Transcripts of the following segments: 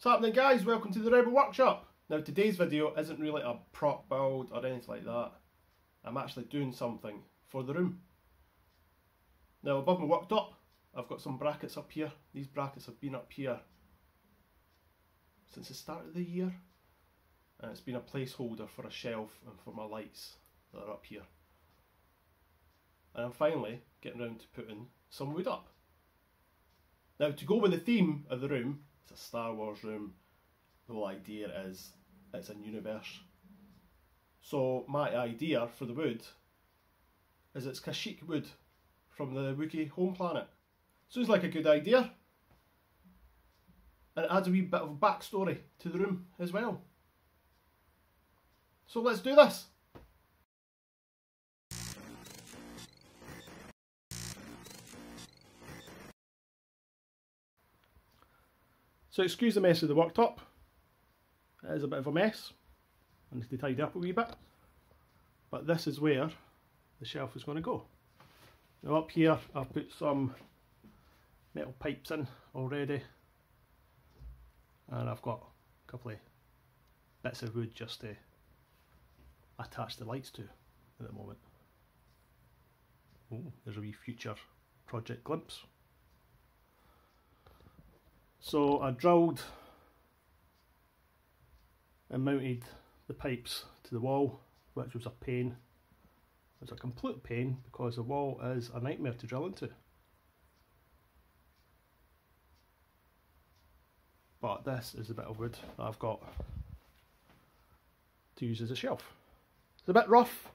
What's happening, guys? Welcome to the Rebel Workshop. Now today's video isn't really a prop build or anything like that. I'm actually doing something for the room. Now above my worktop I've got some brackets up here. These brackets have been up here since the start of the year, and it's been a placeholder for a shelf and for my lights that are up here. And I'm finally getting around to putting some wood up. Now to go with the theme of the room, it's a Star Wars room. The whole idea is it's a universe. So my idea for the wood is it's Kashyyyk wood from the Wookiee home planet. Seems like a good idea. And it adds a wee bit of backstory to the room as well. So let's do this. So excuse the mess of the worktop. It is a bit of a mess. I need to tidy up a wee bit. But this is where the shelf is going to go. Now up here I've put some metal pipes in already. And I've got a couple of bits of wood just to attach the lights to at the moment. Oh, there's a wee future project glimpse. So I drilled and mounted the pipes to the wall, which was a pain. It was a complete pain because the wall is a nightmare to drill into. But this is a bit of wood that I've got to use as a shelf. It's a bit rough.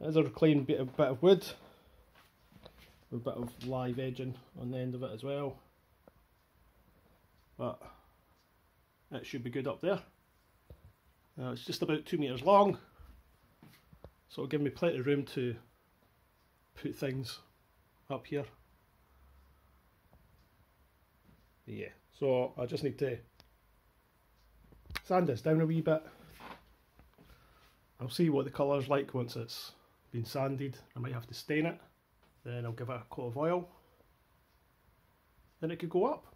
It is a reclaimed bit of wood with a bit of live edging on the end of it as well. But it should be good up there. It's just about 2 meters long, so it'll give me plenty of room to put things up here. Yeah, so I just need to sand this down a wee bit. I'll see what the colour's like once it's been sanded. I might have to stain it, then I'll give it a coat of oil, then it could go up.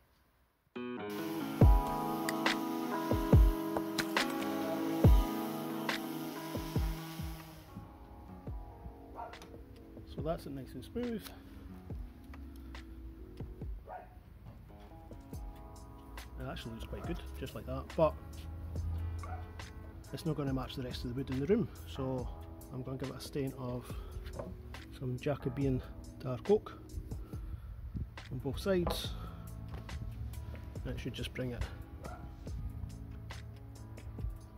So that's it, nice and smooth. It actually looks quite good, just like that, but it's not going to match the rest of the wood in the room, so I'm going to give it a stain of some Jacobean dark oak on both sides. And it should just bring it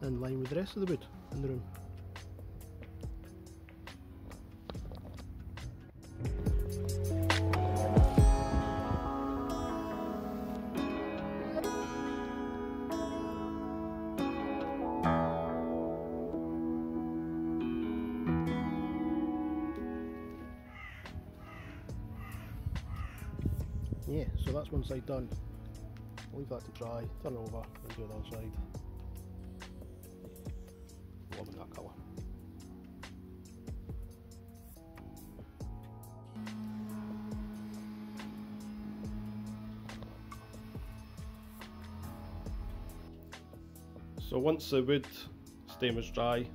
in line with the rest of the wood in the room. Yeah, so that's one side done. Leave that to dry, turn it over and do the other side. Loving that colour. So once the wood stain was dry,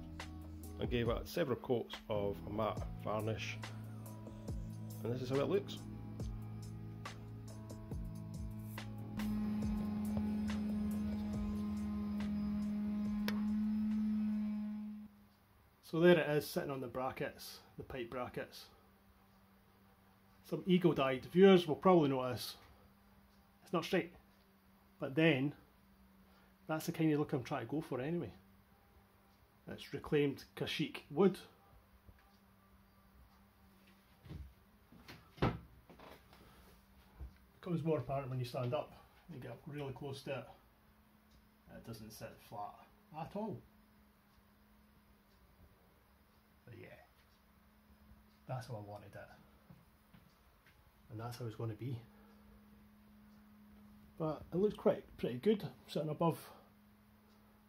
I gave it several coats of a matte varnish, and this is how it looks. So there it is, sitting on the brackets, the pipe brackets. Some eagle-eyed viewers will probably notice it's not straight, but then that's the kind of look I'm trying to go for anyway. It's reclaimed Kashyyyk wood. It becomes more apparent when you stand up and get up really close to it. It doesn't sit flat at all. But yeah, that's how I wanted it, and that's how it's going to be. But it looks pretty good sitting above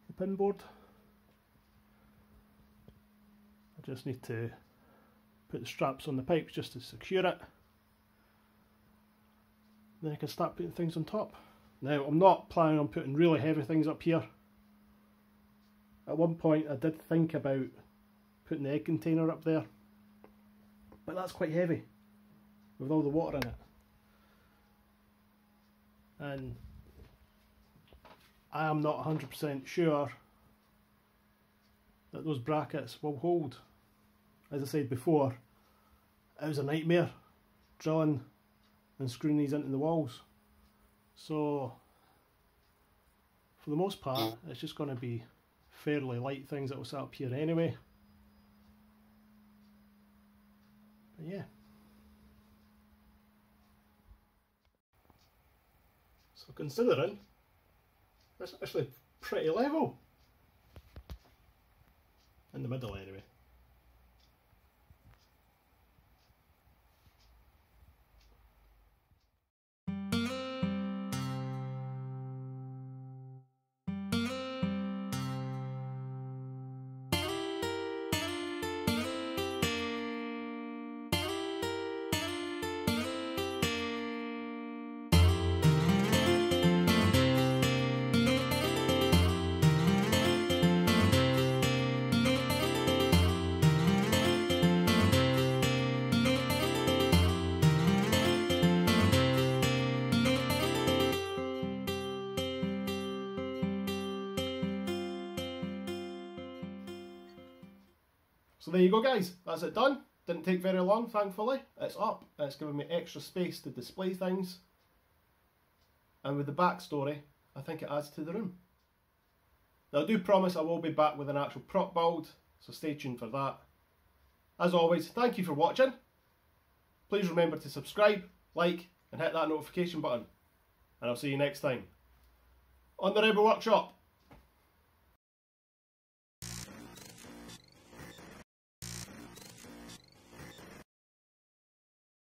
the pin board. I just need to put the straps on the pipes just to secure it. Then I can start putting things on top. Now I'm not planning on putting really heavy things up here. At one point I did think about putting the egg container up there, but that's quite heavy with all the water in it. And I am not 100% sure that those brackets will hold. As I said before, it was a nightmare drilling and screwing these into the walls. So for the most part it's just going to be fairly light things that will sit up here anyway. But yeah. So considering it's actually pretty level. In the middle anyway. So there you go guys, that's it done. Didn't take very long, thankfully. It's up, it's given me extra space to display things. And with the backstory, I think it adds to the room. Now I do promise I will be back with an actual prop build, so stay tuned for that. As always, thank you for watching. Please remember to subscribe, like, and hit that notification button. And I'll see you next time on the Rebel Workshop.